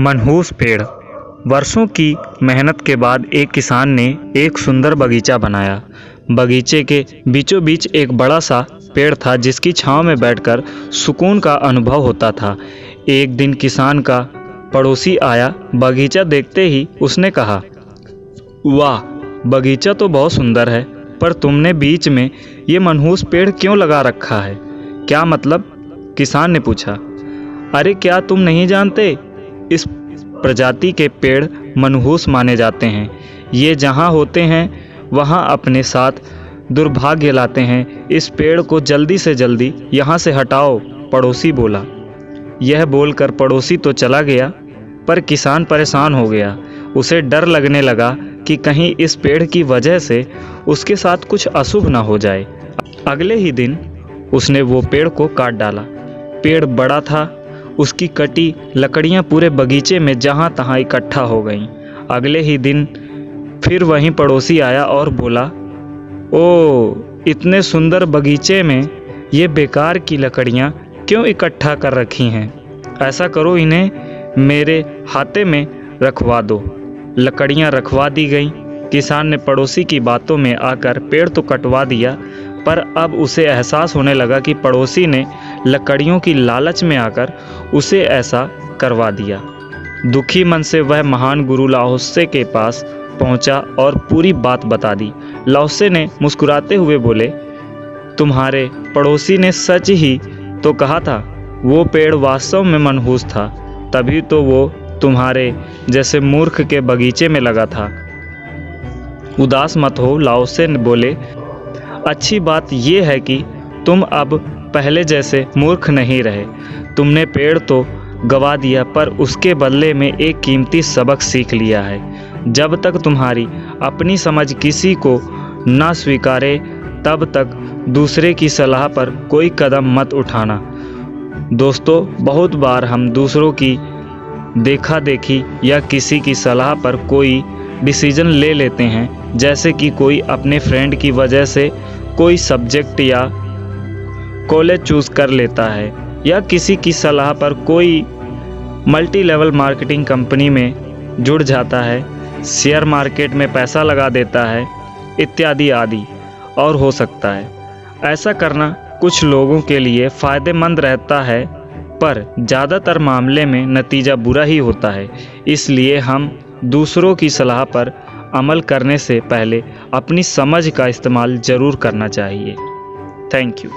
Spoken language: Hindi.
मनहूस पेड़। वर्षों की मेहनत के बाद एक किसान ने एक सुंदर बगीचा बनाया। बगीचे के बीचों बीच एक बड़ा सा पेड़ था जिसकी छांव में बैठकर सुकून का अनुभव होता था। एक दिन किसान का पड़ोसी आया। बगीचा देखते ही उसने कहा, वाह, बगीचा तो बहुत सुंदर है, पर तुमने बीच में ये मनहूस पेड़ क्यों लगा रखा है? क्या मतलब? किसान ने पूछा। अरे क्या तुम नहीं जानते? इस प्रजाति के पेड़ मनहूस माने जाते हैं। ये जहाँ होते हैं वहाँ अपने साथ दुर्भाग्य लाते हैं। इस पेड़ को जल्दी से जल्दी यहाँ से हटाओ, पड़ोसी बोला। यह बोलकर पड़ोसी तो चला गया, पर किसान परेशान हो गया। उसे डर लगने लगा कि कहीं इस पेड़ की वजह से उसके साथ कुछ अशुभ ना हो जाए। अगले ही दिन उसने वो पेड़ को काट डाला। पेड़ बड़ा था, उसकी कटी लकड़ियां पूरे बगीचे में जहां तहां इकट्ठा हो गईं। अगले ही दिन फिर वहीं पड़ोसी आया और बोला, ओ, इतने सुंदर बगीचे में ये बेकार की लकड़ियां क्यों इकट्ठा कर रखी हैं? ऐसा करो, इन्हें मेरे हाथे में रखवा दो। लकड़ियां रखवा दी गईं। किसान ने पड़ोसी की बातों में आकर पेड़ तो कटवा दिया, पर अब उसे एहसास होने लगा कि पड़ोसी ने लकड़ियों की लालच में आकर उसे ऐसा करवा दिया। दुखी मन से वह महान गुरु लाओत्से के पास पहुंचा और पूरी बात बता दी। लाओत्से ने मुस्कुराते हुए बोले, तुम्हारे पड़ोसी ने सच ही तो कहा था। वो पेड़ वास्तव में मनहूस था, तभी तो वो तुम्हारे जैसे मूर्ख के बगीचे में लगा था। उदास मत हो, लाओत्से ने बोले। अच्छी बात यह है कि तुम अब पहले जैसे मूर्ख नहीं रहे। तुमने पेड़ तो गवा दिया, पर उसके बदले में एक कीमती सबक सीख लिया है। जब तक तुम्हारी अपनी समझ किसी को ना स्वीकारे, तब तक दूसरे की सलाह पर कोई कदम मत उठाना। दोस्तों, बहुत बार हम दूसरों की देखा देखी या किसी की सलाह पर कोई डिसीजन ले लेते हैं, जैसे कि कोई अपने फ्रेंड की वजह से कोई सब्जेक्ट या कॉलेज चूज़ कर लेता है, या किसी की सलाह पर कोई मल्टी लेवल मार्केटिंग कंपनी में जुड़ जाता है, शेयर मार्केट में पैसा लगा देता है, इत्यादि आदि और हो सकता है। ऐसा करना कुछ लोगों के लिए फ़ायदेमंद रहता है, पर ज़्यादातर मामले में नतीजा बुरा ही होता है। इसलिए हम दूसरों की सलाह पर अमल करने से पहले अपनी समझ का इस्तेमाल ज़रूर करना चाहिए। Thank you.